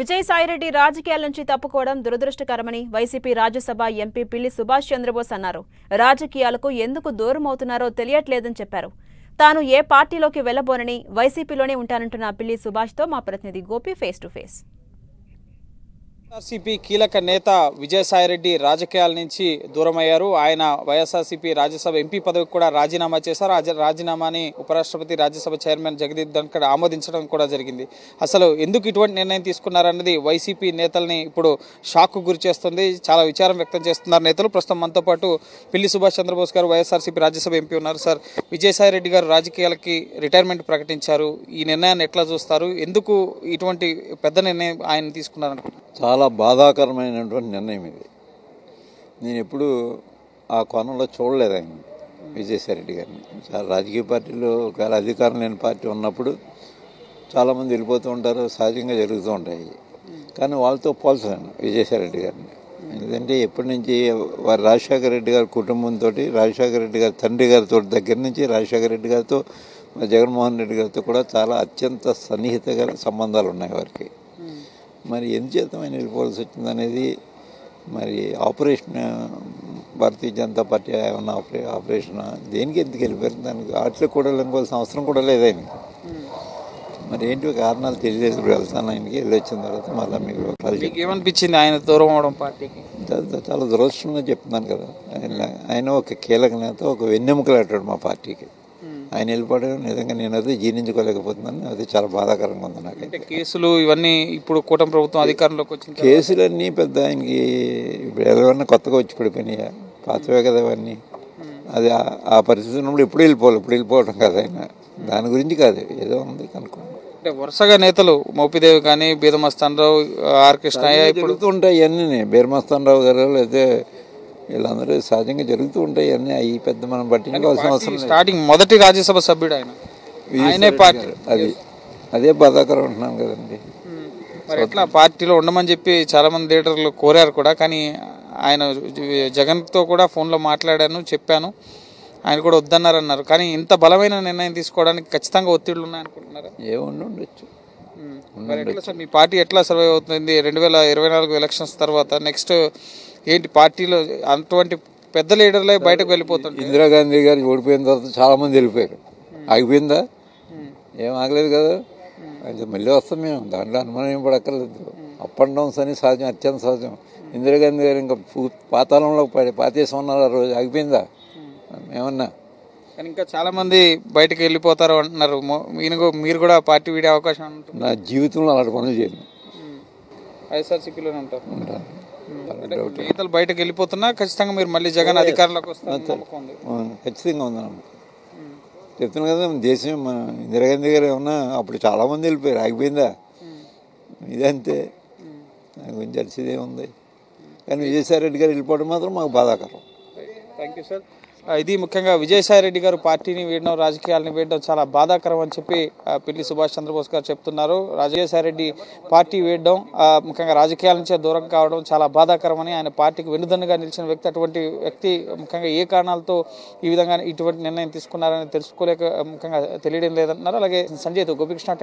విజయసాయిరెడ్డి రాజకీయాల నుంచి తప్పుకోవడం దురదృష్టకరమని YCP Rajya Sabha MP Pilli Subhash Chandrabose అన్నారు. రాజకీయాలకు ఎందుకు దూరం అవుతున్నారో తెలియట్లేదని చెప్పారు. తాను ఏ పార్టీలోకి వెళ్లబోనని వైసీపీలోనే ఉంటానంటున్న పిల్లి సుభాష్తో మా ప్రతినిధి Gopi face to face. YSRCP కీలక నేత విజయసాయిరెడ్డి రాజకీయాల నుంచి దూరమయ్యారు. ఆయన వైఎస్ఆర్సీపీ రాజ్యసభ ఎంపీ పదవికి కూడా రాజీనామా చేశారు. రాజీనామాని ఉపరాష్ట్రపతి రాజ్యసభ చైర్మన్ జగదీప్ ధన్కర్ ఆమోదించడం కూడా జరిగింది. అసలు ఎందుకు ఇటువంటి నిర్ణయం తీసుకున్నారన్నది వైసీపీ నేతల్ని ఇప్పుడు షాక్కు గురి చేస్తుంది. చాలా విచారం వ్యక్తం చేస్తున్నారు నేతలు. ప్రస్తుతం మనతో పాటు పిల్లి సుభాష్ చంద్రబోస్ గారు వైఎస్ఆర్సీపీ రాజ్యసభ ఎంపీ ఉన్నారు. సార్, విజయసాయిరెడ్డి గారు రాజకీయాలకి రిటైర్మెంట్ ప్రకటించారు. ఈ నిర్ణయాన్ని ఎట్లా చూస్తారు? ఎందుకు ఇటువంటి పెద్ద నిర్ణయం ఆయన తీసుకున్నారనుకుంటున్నారు? చాలా బాధాకరమైనటువంటి నిర్ణయం ఇది. నేను ఎప్పుడు ఆ కోణంలో చూడలేదు ఆయన విజయసాయిరెడ్డి గారిని. చాలా రాజకీయ పార్టీలో ఒకవేళ అధికారం లేని పార్టీ ఉన్నప్పుడు చాలామంది వెళ్ళిపోతూ ఉంటారు, సహజంగా జరుగుతూ ఉంటాయి. కానీ వాళ్ళతో పోల్చలేను విజయసాయిరెడ్డి గారిని. ఎందుకంటే ఎప్పటి నుంచి వారి రాజశేఖర రెడ్డి గారి కుటుంబంతో, రాజశేఖర రెడ్డి గారి తండ్రి గారితో దగ్గర నుంచి రాజశేఖర రెడ్డి గారితో, జగన్మోహన్ రెడ్డి గారితో కూడా చాలా అత్యంత సన్నిహిత సంబంధాలు ఉన్నాయి వారికి. మరి ఎందుచేత ఆయన వెళ్ళిపోవాల్సి వచ్చిందనేది మరి ఆపరేషన్ భారతీయ జనతా పార్టీ ఏమన్నా ఆపరేషన్ దేనికి ఎందుకు వెళ్ళిపోయారు, దానికి వాటిలో కూడా వెళ్ళిపోవాల్సిన అవసరం కూడా లేదు ఆయన. మరి ఏంటి కారణాలు తెలియలేదు. ఇప్పుడు వెళ్తాను, ఆయనకి వెళ్ళి వచ్చిన తర్వాత మళ్ళీ మీకు ఏమనిపించింది ఆయన దూరం అవడం పార్టీకి? చాలా దురదృష్టంగా చెప్తున్నాను కదా. ఆయన ఒక కీలక నేత, ఒక వెన్నెముకలాంటాడు మా పార్టీకి. ఆయన వెళ్ళిపోవడం నిజంగా నేను అది జీర్ణించుకోలేకపోతున్నాను. అది చాలా బాధాకరంగా ఉంది నాకు. అంటే కేసులు ఇవన్నీ ఇప్పుడు కూటమి ప్రభుత్వం అధికారంలోకి వచ్చింది. కేసులన్నీ పెద్ద ఆయనకి ఇప్పుడు ఎవరన్నా కొత్తగా వచ్చి పడిపోయినాయా? పాతవే కదా అవన్నీ. అది ఆ పరిస్థితి ఉన్నప్పుడు ఎప్పుడు వెళ్ళిపోవడం కదా ఆయన. దాని గురించి కాదు, ఏదో ఉంది కనుక్కోండి. అంటే వరుసగా నేతలు మోపిదేవి కానీ, బీదమస్తానరావు, ఆర్ కృష్ణయ్య జరుగుతూ ఉంటాయి ఇవన్నీ. బీరమస్తానరావు గారు లేదా వీళ్ళందరూ సహజంగా జరుగుతూ ఉంటాయి అన్నీ. అవి పెద్ద మనం పట్టించుకోవాల్సిన అవసరం లేదు. స్టార్టింగ్ మొదటి రాజ్యసభ సభ్యుడు ఆయనే పార్టీ. అదే బాధాకరం అంటున్నాను కదండి. మరి ఎట్లా పార్టీలో ఉండమని చెప్పి చాలా మంది లీడర్లు కోరారు కూడా. కానీ ఆయన జగన్తో కూడా ఫోన్లో మాట్లాడాను, చెప్పాను, ఆయన కూడా వద్దన్నారన్నారు. కానీ ఇంత బలమైన నిర్ణయం తీసుకోవడానికి ఖచ్చితంగా ఒత్తిళ్లు ఉన్నాయనుకుంటున్నారా? ఉండొచ్చు. మరి ఎట్లా సార్ మీ పార్టీ ఎట్లా సర్వైవ్ అవుతుంది 2024 ఎలక్షన్స్ తర్వాత? నెక్స్ట్ ఏంటి పార్టీలో అటువంటి పెద్ద లీడర్లే బయటకు వెళ్ళిపోతుంది. ఇందిరాగాంధీ గారు ఓడిపోయిన తర్వాత చాలా మంది వెళ్ళిపోయారు. ఆగిపోయిందా? ఏం ఆగలేదు కదా. అయితే మళ్ళీ వస్తాం మేము, దాంట్లో అనుమానం ఏం పడక్కర్లేదు. అప్ అండ్ డౌన్స్ అని సహజం, అత్యంత సహజం. ఇందిరాగాంధీ గారు ఇంకా పాతాళంలో పాతేసం ఉన్నారు. ఆ రోజు ఆగిపోయిందా ఏమన్నా? కానీ ఇంకా చాలా మంది బయటకు వెళ్ళిపోతారు అంటున్నారు. మీరు కూడా పార్టీ వీడే అవకాశం ఉంటుంది? నా జీవితంలో అలాంటి పనులు చేయను. వైఎస్ఆర్సీపీలోనే ఉంటారు. నేతలు బయటకు వెళ్ళిపోతున్నా ఖచ్చితంగా మీరు మళ్ళీ జగన్ అధికారంలోకి వస్తారు? ఖచ్చితంగా ఉందన్న చెప్తున్నాను కదా. దేశం మన ఇందిరాగాంధీ గారు ఏమన్నా అప్పుడు చాలా మంది వెళ్ళిపోయారు, ఆగిపోయిందా? ఇదంతే. దాని గురించి తెలిసేదే ఉంది. కానీ విజయసాయిరెడ్డి గారు వెళ్ళిపోవడం మాత్రం మాకు బాధాకరం. Thank you sir. ఇది ముఖ్యంగా విజయసాయిరెడ్డి గారు పార్టీని వీడడం, రాజకీయాలను వీడడం చాలా బాధాకరం అని చెప్పి పిల్లి సుభాష్ చంద్రబోస్ గారు చెప్తున్నారు. విజయసాయిరెడ్డి పార్టీ వీడడం, ముఖ్యంగా రాజకీయాల నుంచే దూరం కావడం చాలా బాధాకరమని, ఆయన పార్టీకి వెన్నుదన్నుగా నిలిచిన వ్యక్తి. అటువంటి వ్యక్తి ముఖ్యంగా ఏ కారణాలతో ఈ విధంగా ఇటువంటి నిర్ణయం తీసుకున్నారని తెలుసుకోలేక ముఖ్యంగా తెలియడం లేదంటున్నారు. అలాగే సంజయ్తో గోపికృష్ణ.